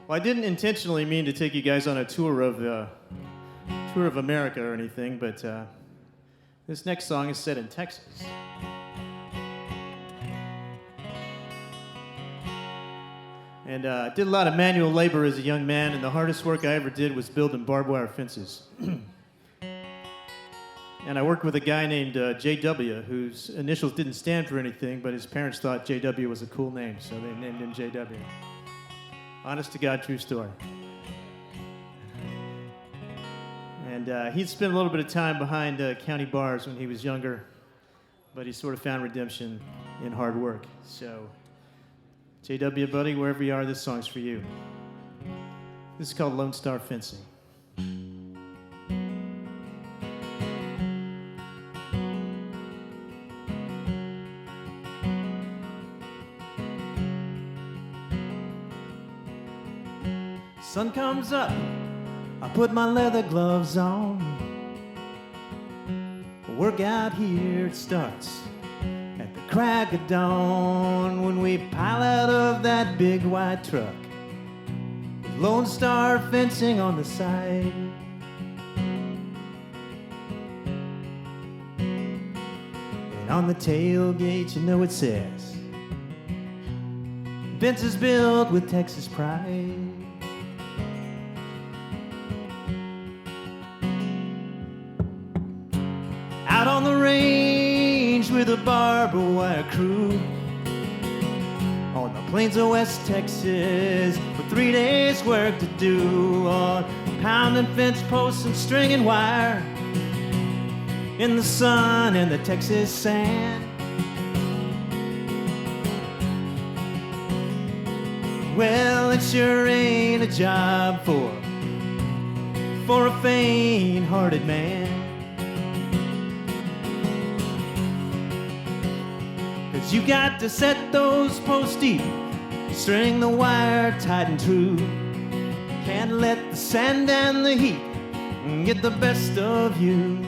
Well, I didn't intentionally mean to take you guys on a tour of America or anything, but this next song is set in Texas. And I did a lot of manual labor as a young man, and the hardest work I ever did was building barbed wire fences. And I worked with a guy named J.W., whose initials didn't stand for anything, but his parents thought J.W. was a cool name, so they named him J.W. Honest to God, true story. And he'd spent a little bit of time behind county bars when he was younger, but he sort of found redemption in hard work. So, J.W., buddy, wherever you are, this song's for you. This is called Lone Star Fencing. Sun comes up, I put my leather gloves on. Work out here, it starts at the crack of dawn when we pile out of that big white truck with Lone Star fencing on the side. And on the tailgate, you know it says, fences built with Texas pride. Out on the range with a barbed wire crew on the plains of West Texas with 3 days work to do on pounding fence posts and stringing wire in the sun and the Texas sand. Well, it sure ain't a job for a faint-hearted man. You got to set those posts deep, string the wire tight and true. Can't let the sand and the heat get the best of you.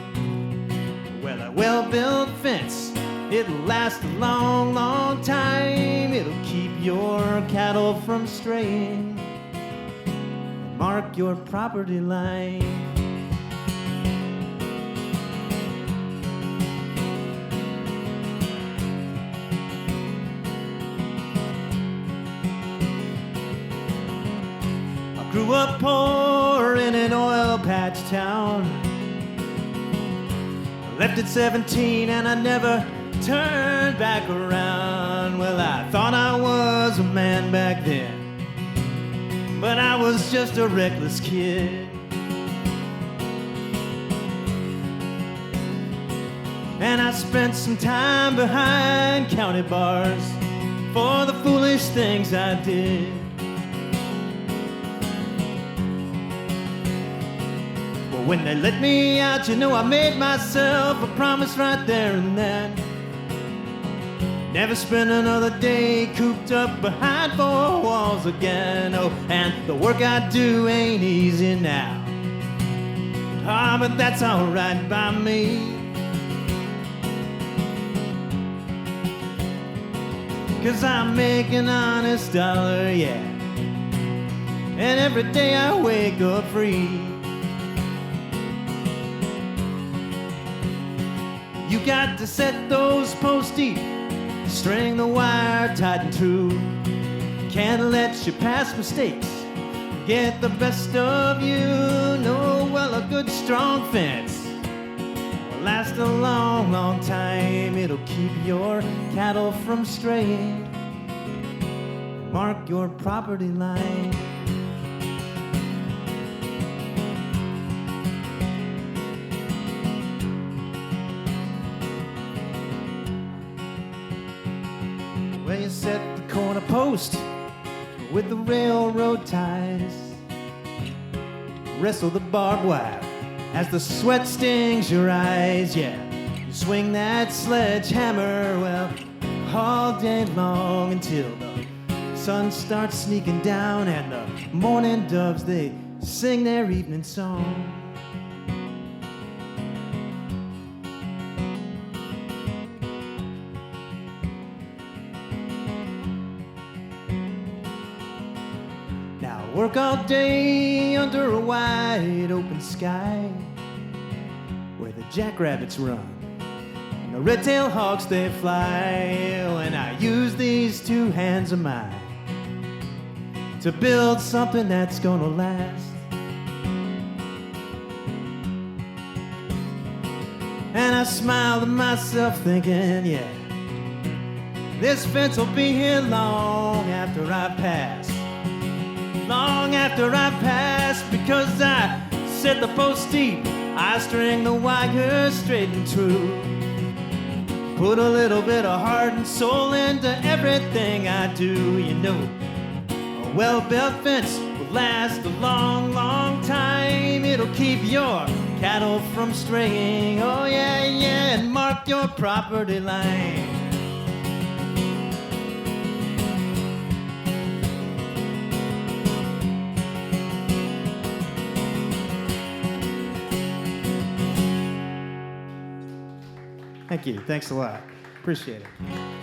Well, a well-built fence, it'll last a long, long time. It'll keep your cattle from straying, mark your property line. Grew up poor in an oil patch town. Left at 17 and I never turned back around. Well, I thought I was a man back then, but I was just a reckless kid. And I spent some time behind county bars for the foolish things I did. When they let me out, you know I made myself a promise right there and then. Never spend another day cooped up behind 4 walls again. Oh, and the work I do ain't easy now. Ah, but that's alright by me. 'Cause I make an honest dollar, yeah. And every day I wake up free. You got to set those posts deep, string the wire tight and true. Can't let your past mistakes get the best of you. No, well, a good strong fence will last a long, long time. It'll keep your cattle from straying, mark your property line. Well, you set the corner post with the railroad ties. Wrestle the barbed wire as the sweat stings your eyes, yeah. You swing that sledgehammer, well, all day long until the sun starts sneaking down and the morning doves, they sing their evening song. Work all day under a wide open sky where the jackrabbits run and the red-tailed hawks they fly. When I use these two hands of mine to build something that's gonna last. And I smile to myself thinking, yeah, this fence will be here long after I pass. Long after I pass, because I set the post deep, I string the wire straight and true. Put a little bit of heart and soul into everything I do. You know, a well-built fence will last a long, long time. It'll keep your cattle from straying, oh yeah, yeah, and mark your property line. Thank you. Thanks a lot. Appreciate it.